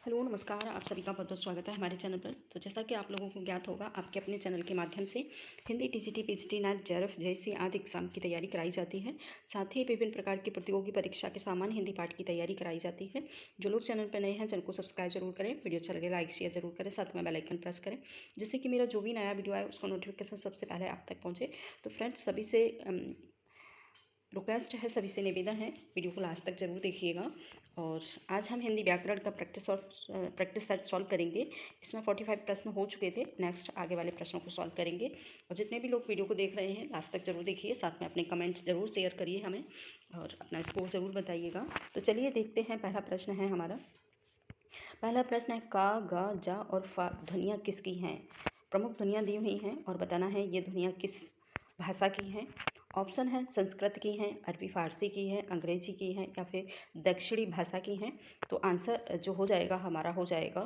Hello नमस्कार, आप सभी का बहुत बहुत स्वागत है हमारे चैनल पर। तो जैसा कि आप लोगों को ज्ञात होगा, आपके अपने चैनल के माध्यम से Hindi, TGT, PGT, net, JRF जैसी आदि एग्जाम की तैयारी कराई जाती है। साथ ही विभिन्न प्रकार की प्रतियोगी परीक्षा के सामान्य हिंदी पाठ की तैयारी कराई जाती है। जो लोग चैनल पर नए हैं, चैनल को सब्सक्राइब जरूर करें, वीडियो अच्छा लगे लाइक शेयर जरूर करें, साथ में बेल आइकन प्रेस करें, जिससे कि मेरा जो भी नया वीडियो आए उसका नोटिफिकेशन सबसे पहले आप तक पहुँचे। तो फ्रेंड्स, सभी से रिक्वेस्ट है, सभी से निवेदन है, वीडियो को लास्ट तक जरूर देखिएगा। और आज हम हिंदी व्याकरण का प्रैक्टिस सेट सॉल्व करेंगे। इसमें 45 प्रश्न हो चुके थे। नेक्स्ट आगे वाले प्रश्नों को सॉल्व करेंगे। और जितने भी लोग वीडियो को देख रहे हैं, लास्ट तक जरूर देखिए, साथ में अपने कमेंट्स जरूर शेयर करिए हमें, और अपना स्कोर जरूर बताइएगा। तो चलिए देखते हैं। पहला प्रश्न है हमारा। पहला प्रश्न है, का, गा, जा और फा ध्वनियाँ किसकी हैं? प्रमुख ध्वनियाँ दी हुई हैं और बताना है ये ध्वनियाँ किस भाषा की हैं। ऑप्शन है संस्कृत की हैं, अरबी फारसी की हैं, अंग्रेजी की हैं या फिर दक्षिणी भाषा की हैं। तो आंसर जो हो जाएगा हमारा हो जाएगा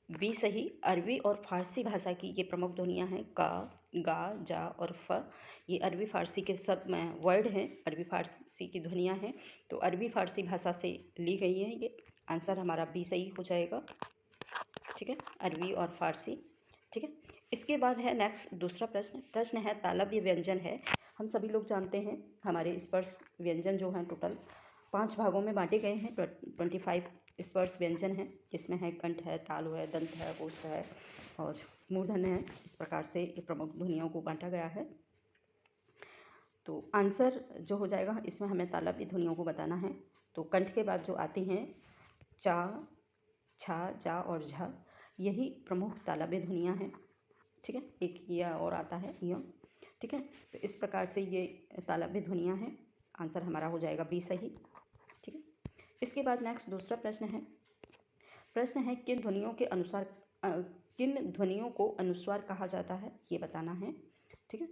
बी सही, अरबी और फारसी भाषा की ये प्रमुख ध्वनियाँ हैं। का, गा, जा और फ ये अरबी फारसी के सब वर्ड हैं, अरबी फारसी की ध्वनियाँ हैं। तो अरबी फारसी भाषा से ली गई हैं ये। आंसर हमारा बी सही हो जाएगा। ठीक है, अरबी और फारसी। ठीक है, इसके बाद है नेक्स्ट दूसरा प्रश्न है तालव्य व्यंजन है। हम सभी लोग जानते हैं हमारे स्पर्श व्यंजन जो हैं टोटल 5 भागों में बांटे गए हैं। 25 स्पर्श व्यंजन हैं, जिसमें है कंठ है, तालु है, दंत है, ओष्ठ है और मूर्धन्य है। इस प्रकार से ये प्रमुख ध्वनियों को बांटा गया है। तो आंसर जो हो जाएगा, इसमें हमें तालव्य ध्वनियों को बताना है। तो कंठ के बाद जो आती हैं चा, छा, जा और झा, यही प्रमुख तालव्य ध्वनियाँ हैं। ठीक है, एक य और आता है य। ठीक है, तो इस प्रकार से ये तालव्य ध्वनियाँ हैं। आंसर हमारा हो जाएगा बी सही। ठीक है, इसके बाद नेक्स्ट दूसरा प्रश्न है किन ध्वनियों को अनुस्वार कहा जाता है, ये बताना है। ठीक है,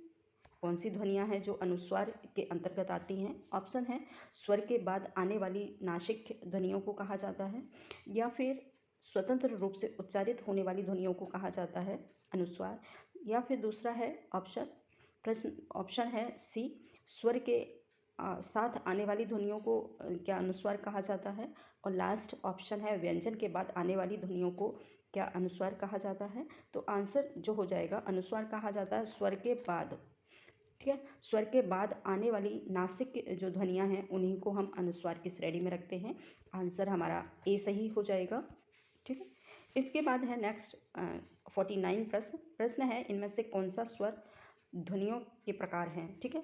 कौन सी ध्वनियाँ हैं जो अनुस्वार के अंतर्गत आती हैं। ऑप्शन है स्वर के बाद आने वाली नासिक ध्वनियों को कहा जाता है, या फिर स्वतंत्र रूप से उच्चारित होने वाली ध्वनियों को कहा जाता है अनुस्वार, या फिर दूसरा है ऑप्शन है सी, स्वर के साथ आने वाली ध्वनियों को क्या अनुस्वार कहा जाता है, और लास्ट ऑप्शन है व्यंजन के बाद आने वाली ध्वनियों को क्या अनुस्वार कहा जाता है। तो आंसर जो हो जाएगा, अनुस्वार कहा जाता है स्वर के बाद। ठीक है, स्वर के बाद आने वाली नासिक जो ध्वनियाँ हैं उन्हीं को हम अनुस्वार की श्रेणी में रखते हैं। आंसर हमारा ए सही हो जाएगा। ठीक है, इसके बाद है नेक्स्ट 49 प्रश्न है, इनमें से कौन सा स्वर ध्वनियों के प्रकार हैं। ठीक है,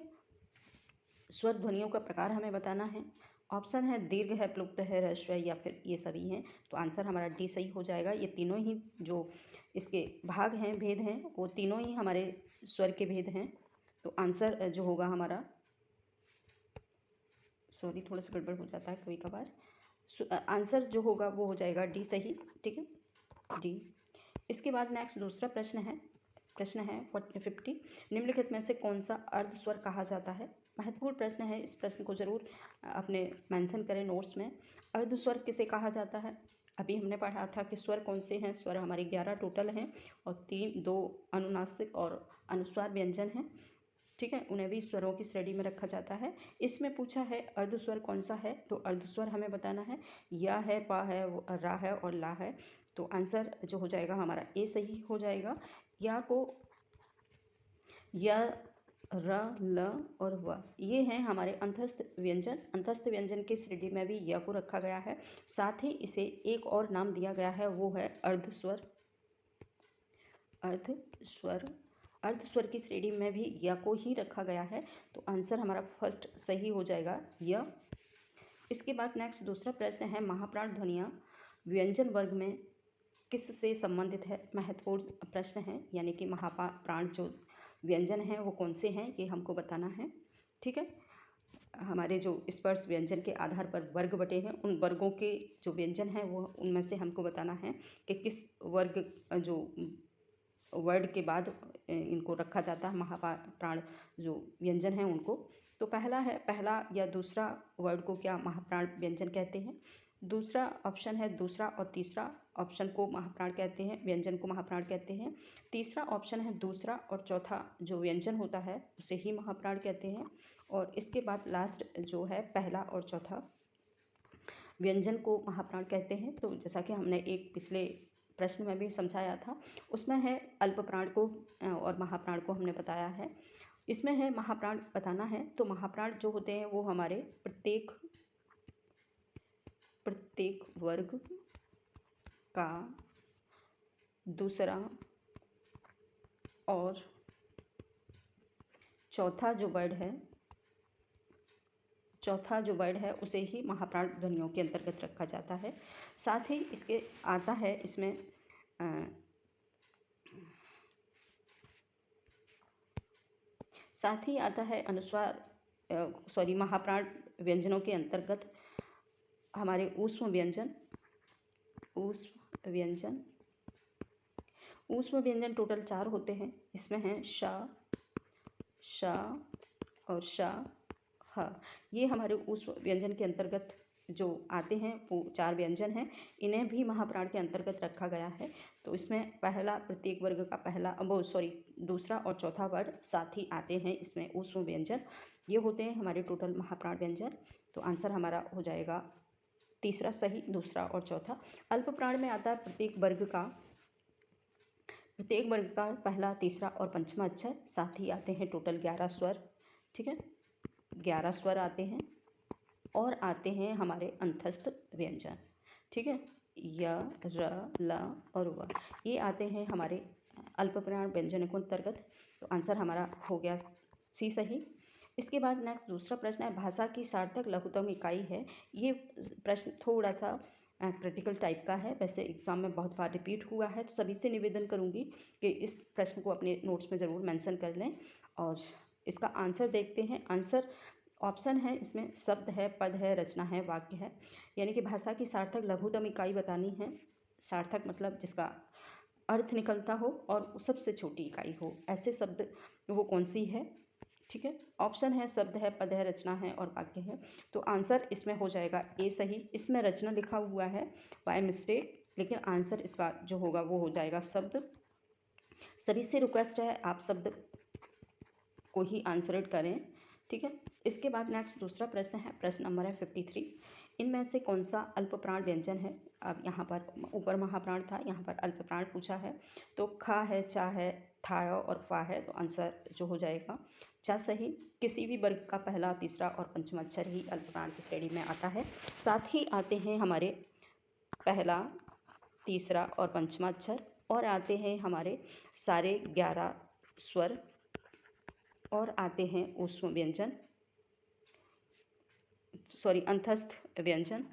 स्वर ध्वनियों का प्रकार हमें बताना है। ऑप्शन है दीर्घ है, प्लुप्त है, ह्रस्व है या फिर ये सभी हैं। तो आंसर हमारा डी सही हो जाएगा। ये तीनों ही जो इसके भाग हैं, भेद हैं, वो तीनों ही हमारे स्वर के भेद हैं। तो आंसर जो होगा हमारा, सॉरी थोड़ा सा गड़बड़ हो जाता है कभी कभार, आंसर जो होगा वो हो जाएगा डी सही। ठीक है, डी। इसके बाद नेक्स्ट दूसरा प्रश्न है 50, निम्नलिखित में से कौन सा अर्ध स्वर कहा जाता है। महत्वपूर्ण प्रश्न है, इस प्रश्न को जरूर अपने मेंशन करें नोट्स में। अर्ध स्वर किसे कहा जाता है? अभी हमने पढ़ा था कि स्वर कौन से हैं। स्वर हमारे 11 टोटल हैं और 2 अनुनासिक और अनुस्वार व्यंजन हैं। ठीक है, उन्हें भी स्वरों की श्रेणी में रखा जाता है। इसमें पूछा है अर्ध स्वर कौन सा है, तो अर्ध स्वर हमें बताना है। या है, पा है, रा है और ला है। तो आंसर जो हो जाएगा हमारा ए सही हो जाएगा। या को या, र, ल और व, ये हैं हमारे अंतस्थ व्यंजन। अंतस्थ व्यंजन की श्रेणी में भी य को रखा गया है। साथ ही इसे एक और नाम दिया गया है, वो है अर्धस्वर। अर्धस्वर की श्रेणी में भी य को ही रखा गया है। तो आंसर हमारा फर्स्ट सही हो जाएगा य। इसके बाद नेक्स्ट दूसरा प्रश्न है, महाप्राण ध्वनियाँ व्यंजन वर्ग में किससे संबंधित है। महत्वपूर्ण प्रश्न है, यानी कि महाप्राण जो व्यंजन हैं वो कौन से हैं, ये हमको बताना है। ठीक है, हमारे जो स्पर्श व्यंजन के आधार पर वर्ग बटे हैं, उन वर्गों के जो व्यंजन हैं वो उनमें से हमको बताना है कि किस वर्ग जो वर्ड के बाद इनको रखा जाता है, महाप्राण जो व्यंजन हैं उनको। तो पहला या दूसरा वर्ड को क्या महाप्राण व्यंजन कहते हैं। दूसरा ऑप्शन है, दूसरा और तीसरा ऑप्शन को महाप्राण कहते हैं, व्यंजन को महाप्राण कहते हैं। तीसरा ऑप्शन है, दूसरा और चौथा जो व्यंजन होता है उसे ही महाप्राण कहते हैं। और इसके बाद लास्ट जो है पहला और चौथा व्यंजन को महाप्राण कहते हैं। तो जैसा कि हमने एक पिछले प्रश्न में भी समझाया था, उसमें है अल्प प्राण को और महाप्राण को हमने बताया है। इसमें है महाप्राण बताना है। तो महाप्राण जो होते हैं वो हमारे प्रत्येक वर्ग का दूसरा और चौथा जो वर्ड है उसे ही महाप्राण ध्वनियों के अंतर्गत रखा जाता है। साथ ही इसके आता है इसमें साथ ही आता है अनुस्वार महाप्राण व्यंजनों के अंतर्गत हमारे ऊष्म व्यंजन टोटल 4 होते हैं। इसमें हैं श और श, ह। ये हमारे ऊष्म व्यंजन के अंतर्गत जो आते हैं वो 4 व्यंजन हैं। इन्हें भी महाप्राण के अंतर्गत रखा गया है। तो इसमें पहला प्रत्येक वर्ग का दूसरा और चौथा वर्ड साथ ही आते हैं इसमें ऊष्म व्यंजन। ये होते हैं हमारे टोटल महाप्राण व्यंजन। तो आंसर हमारा हो जाएगा तीसरा सही, दूसरा और चौथा। अल्प प्राण में आता है प्रत्येक वर्ग का पहला, तीसरा और पंचमा अक्षर। साथ ही आते हैं टोटल 11 स्वर। ठीक है, 11 स्वर आते हैं और आते हैं हमारे अंतस्थ व्यंजन। ठीक है, य, र, ल और व, ये आते हैं हमारे अल्प प्राण व्यंजन के अंतर्गत। तो आंसर हमारा हो गया सी सही। इसके बाद नेक्स्ट दूसरा प्रश्न है, भाषा की सार्थक लघुत्तम इकाई है। ये प्रश्न थोड़ा सा क्रिटिकल टाइप का है, वैसे एग्जाम में बहुत बार रिपीट हुआ है। तो सभी से निवेदन करूंगी कि इस प्रश्न को अपने नोट्स में ज़रूर मेंशन कर लें। और इसका आंसर देखते हैं। आंसर ऑप्शन है, इसमें शब्द है, पद है, रचना है, वाक्य है। यानी कि भाषा की सार्थक लघुत्तम इकाई बतानी है। सार्थक मतलब जिसका अर्थ निकलता हो और सबसे छोटी इकाई हो, ऐसे शब्द वो कौन सी है। ठीक है, ऑप्शन है, शब्द है, पद है, रचना है और वाक्य है। तो आंसर इसमें हो जाएगा ए सही। इसमें रचना लिखा हुआ है बाय मिस्टेक, लेकिन आंसर इसका जो होगा वो हो जाएगा शब्द। सभी से रिक्वेस्ट है आप शब्द को ही आंसर करें। ठीक है, इसके बाद नेक्स्ट दूसरा प्रश्न है, प्रश्न नंबर है 53। इनमें से कौन सा अल्प प्राण व्यंजन है। अब यहाँ पर ऊपर महाप्राण था, यहाँ पर अल्प प्राण पूछा है। तो खा है, चा है, था और फा है। तो आंसर जो हो जाएगा चा सही। किसी भी वर्ग का पहला, तीसरा और पंचमा अक्षर ही अल्प प्राण की श्रेणी में आता है। साथ ही आते हैं हमारे पहला, तीसरा और पंचमा अक्षर, और आते हैं हमारे सारे 11 स्वर, और आते हैं ऊष्म व्यंजन, अंतस्थ व्यंजन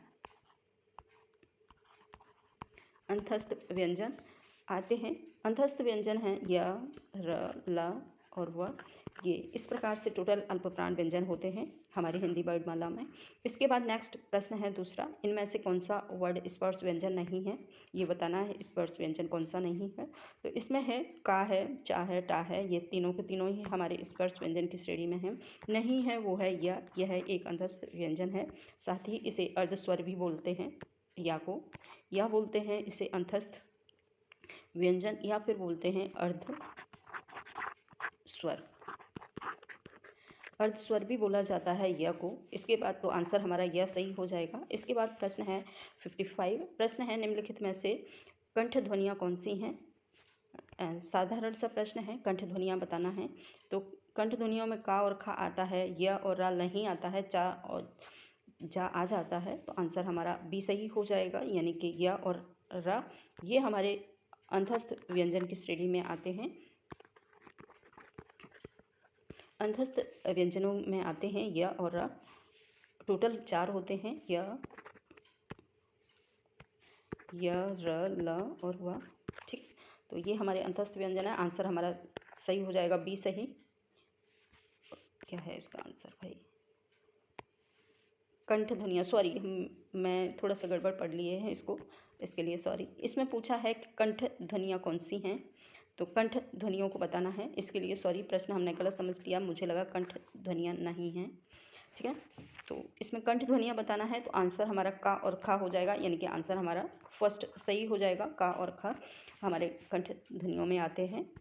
आते हैं। अंतस्थ व्यंजन हैं य, र, ल और व। ये इस प्रकार से टोटल अल्प प्राण व्यंजन होते हैं हमारी हिंदी वर्णमाला में। इसके बाद नेक्स्ट प्रश्न है दूसरा, इनमें से कौन सा वर्ड स्पर्श व्यंजन नहीं है। ये बताना है स्पर्श व्यंजन कौन सा नहीं है। तो इसमें है का है, चा है, टा है। ये तीनों के तीनों ही हमारे स्पर्श व्यंजन की श्रेणी में हैं। नहीं है वो है यह एक अंतस्थ व्यंजन है। साथ ही इसे अर्धस्वर भी बोलते हैं, या बोलते हैं इसे अंतस्थ व्यंजन, या फिर बोलते हैं अर्धस्वर भी बोला जाता है य को। इसके बाद तो आंसर हमारा यह सही हो जाएगा। इसके बाद प्रश्न है 55। प्रश्न है, निम्नलिखित में से कंठ ध्वनियाँ कौन सी हैं। साधारण सा प्रश्न है, कंठ ध्वनियाँ बताना है। तो कंठ ध्वनियों में का और खा आता है, य और रा नहीं आता है, चा और जा आ जाता है। तो आंसर हमारा बी सही हो जाएगा, यानी कि य और रा ये हमारे अंतस्थ व्यंजन की श्रेणी में आते हैं। अंतस्थ व्यंजनों में आते हैं य और र। टोटल 4 होते हैं, य, र, ल और व। ठीक, तो ये हमारे अंतस्थ व्यंजन है। आंसर हमारा सही हो जाएगा बी सही। क्या है इसका आंसर भाई, कंठ ध्वनियाँ, मैं थोड़ा सा गड़बड़ पढ़ लिए हैं इसको, इसके लिए सॉरी। इसमें पूछा है कि कंठ ध्वनियाँ कौन सी हैं। तो कंठ ध्वनियों को बताना है, इसके लिए सॉरी, प्रश्न हमने गलत समझ लिया, मुझे लगा कंठ ध्वनियाँ नहीं हैं। ठीक है, तो इसमें कंठ ध्वनियाँ बताना है। तो आंसर हमारा का और खा हो जाएगा, यानी कि आंसर हमारा फर्स्ट सही हो जाएगा। का और खा हमारे कंठ ध्वनियों में आते हैं।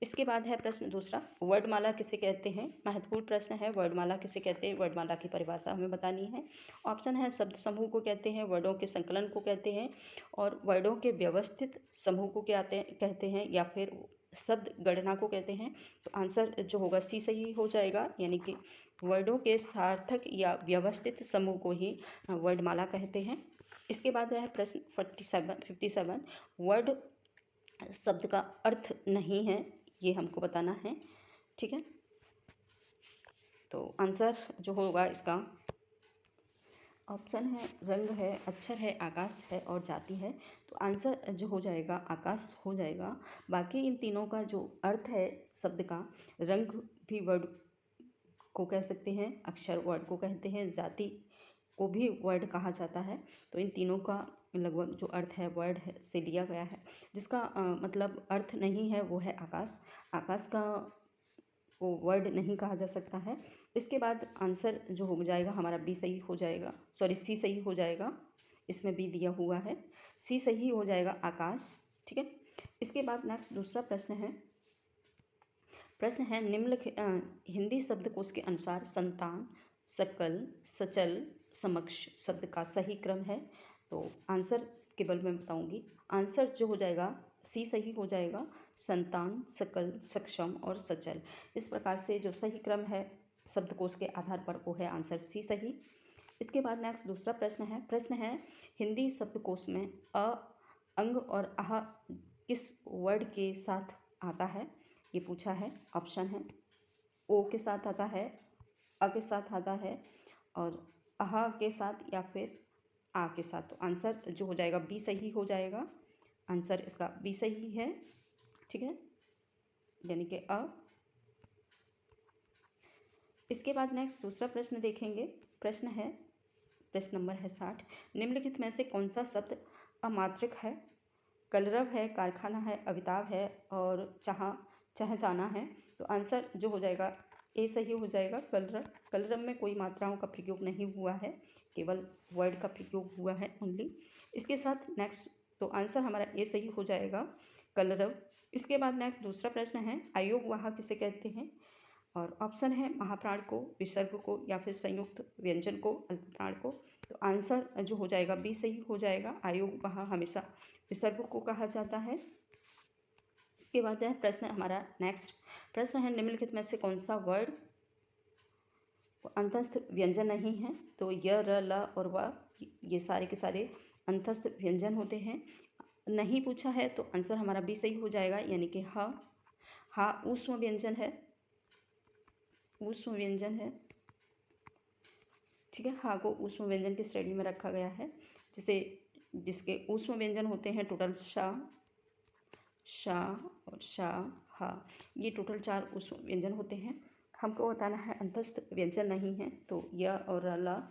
इसके बाद है प्रश्न दूसरा, वर्णमाला किसे कहते हैं। महत्वपूर्ण प्रश्न है, वर्णमाला किसे कहते हैं, वर्णमाला की परिभाषा हमें बतानी है। ऑप्शन है शब्द समूह को कहते हैं, वर्डों के संकलन को कहते हैं, और वर्डों के व्यवस्थित समूह को कहते हैं, या फिर शब्द गणना को कहते हैं। तो आंसर जो होगा सी सही हो जाएगा, यानी कि वर्डों के सार्थक या व्यवस्थित समूह को ही वर्णमाला कहते हैं। इसके बाद है प्रश्न 57 वर्ड शब्द का अर्थ नहीं है, ये हमको बताना है। ठीक है, तो आंसर जो होगा इसका ऑप्शन है रंग है, अक्षर है, आकाश है और जाति है। तो आंसर जो हो जाएगा आकाश हो जाएगा। बाकी इन तीनों का जो अर्थ है शब्द का, रंग भी वर्ड को कह सकते हैं, अक्षर वर्ड को कहते हैं, जाति को भी वर्ड कहा जाता है। तो इन तीनों का लगभग जो अर्थ है वर्ड से लिया गया है। जिसका मतलब अर्थ नहीं है वो है आकाश। आकाश का वो वर्ड नहीं कहा जा सकता है। इसके बाद आंसर जो हो जाएगा हमारा बी सही हो जाएगा, सॉरी सी सही हो जाएगा। इसमें बी दिया हुआ है, सी सही हो जाएगा आकाश। ठीक है, इसके बाद नेक्स्ट दूसरा प्रश्न है हिंदी शब्दकोश के अनुसार संतान, सकल, सचल, समक्ष शब्द का सही क्रम है। तो आंसर केवल मैं बताऊंगी। आंसर जो हो जाएगा सी सही हो जाएगा, संतान, सकल, सक्षम और सचल। इस प्रकार से जो सही क्रम है शब्दकोश के आधार पर वो है आंसर सी सही। इसके बाद नेक्स्ट दूसरा प्रश्न है हिंदी शब्दकोश में अ, अंग और आह किस वर्ड के साथ आता है, ये पूछा है। ऑप्शन है ओ के साथ आता है, अ के साथ आता है, और आह के साथ, या फिर आ के साथ। तो आंसर जो हो जाएगा बी सही हो जाएगा। आंसर इसका बी सही है। ठीक है, यानी कि अ। इसके बाद नेक्स्ट दूसरा प्रश्न देखेंगे। प्रश्न नंबर है 60। निम्नलिखित में से कौन सा शब्द अमात्रक है। कलरव है, कारखाना है, अविताव है और चहचाना है। तो आंसर जो हो जाएगा ए सही हो जाएगा, कलरव। कलरव में कोई मात्राओं का प्रयोग नहीं हुआ है, केवल वर्ड का प्रयोग हुआ है ओनली। इसके साथ नेक्स्ट तो आंसर हमारा ए सही हो जाएगा, कलरव। इसके बाद नेक्स्ट दूसरा प्रश्न है अयोगवाह किसे कहते हैं। और ऑप्शन है महाप्राण को, विसर्ग को, या फिर संयुक्त व्यंजन को, अल्पप्राण को। तो आंसर जो हो जाएगा बी सही हो जाएगा, अयोगवाह हमेशा विसर्ग को कहा जाता है। इसके बाद है प्रश्न हमारा नेक्स्ट प्रश्न है निम्नलिखित में से कौन सा वर्ड अंतस्थ व्यंजन नहीं है। तो य, र, ल और व ये सारे के सारे अंतस्थ व्यंजन होते हैं। नहीं पूछा है तो आंसर हमारा बी सही हो जाएगा, यानी कि हा ऊष्म व्यंजन है, ऊष्म व्यंजन है। ठीक है, हा को ऊष्म व्यंजन की श्रेणी में रखा गया है, जिसके ऊष्म व्यंजन होते हैं टोटल शा और शा, हा, ये टोटल 4 ऊष्म व्यंजन होते हैं। हमको बताना है अंतस्थ व्यंजन नहीं है। तो य और ल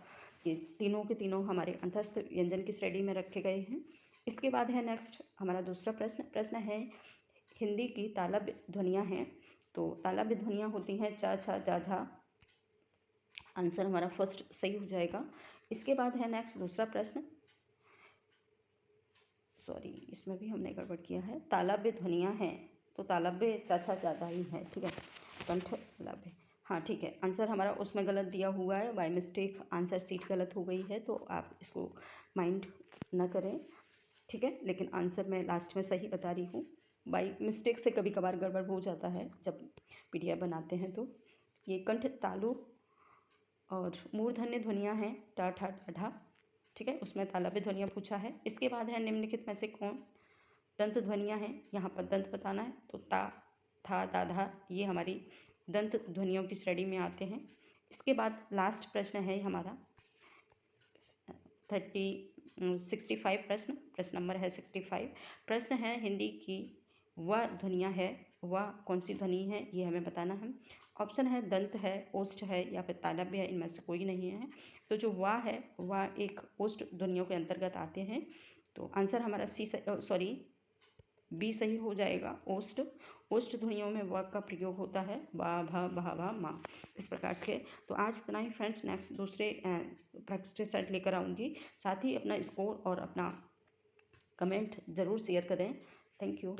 ये तीनों के तीनों हमारे अंतस्थ व्यंजन की श्रेणी में रखे गए हैं। इसके बाद है नेक्स्ट हमारा दूसरा प्रश्न है हिंदी की तालव्य ध्वनियाँ हैं। तो तालव्य ध्वनियाँ होती हैं चा, छा, जा, झा। आंसर हमारा फर्स्ट सही हो जाएगा। इसके बाद है नेक्स्ट दूसरा प्रश्न, सॉरी इसमें भी हमने गड़बड़ किया है, तालव्य ध्वनियाँ हैं। तो तालव्य चा, छा, जा, झा ही है। ठीक है, कंठ तालव्य, हाँ ठीक है। आंसर हमारा उसमें गलत दिया हुआ है, बाय मिस्टेक आंसर सीट गलत हो गई है, तो आप इसको माइंड न करें। ठीक है, लेकिन आंसर मैं लास्ट में सही बता रही हूँ। बाई मिस्टेक से कभी कभार गड़बड़ हो जाता है जब पीडीएफ बनाते हैं। तो ये कंठ तालु और मूर्धन्य ध्वनियाँ हैं टा, ठा, टा, ढा। ठीक है, उसमें तालव्य ध्वनियाँ पूछा है। इसके बाद है निम्नलिखित में से कौन दंत ध्वनियाँ हैं। यहाँ पर दंत बताना है। तो ता, था, दा, धा ये हमारी दंत ध्वनियों की श्रेणी में आते हैं। इसके बाद लास्ट प्रश्न है हमारा 65 प्रश्न नंबर है 65। प्रश्न है हिंदी की वह ध्वनियाँ है, वह कौन सी ध्वनि है, ये हमें बताना है। ऑप्शन है दंत है, ओष्ठ है, या फिर तालव्य है, इनमें से कोई नहीं है। तो जो वाह है वह एक ओष्ठ ध्वनियों के अंतर्गत आते हैं। तो आंसर हमारा बी सही हो जाएगा, ओष्ठ ध्वनियों में व का प्रयोग होता है, बा, भा, भा, भा, मा, इस प्रकार से। तो आज इतना ही फ्रेंड्स, नेक्स्ट दूसरे प्रैक्टिस सेट लेकर आऊँगी। साथ ही अपना स्कोर और अपना कमेंट ज़रूर शेयर करें। Thank you.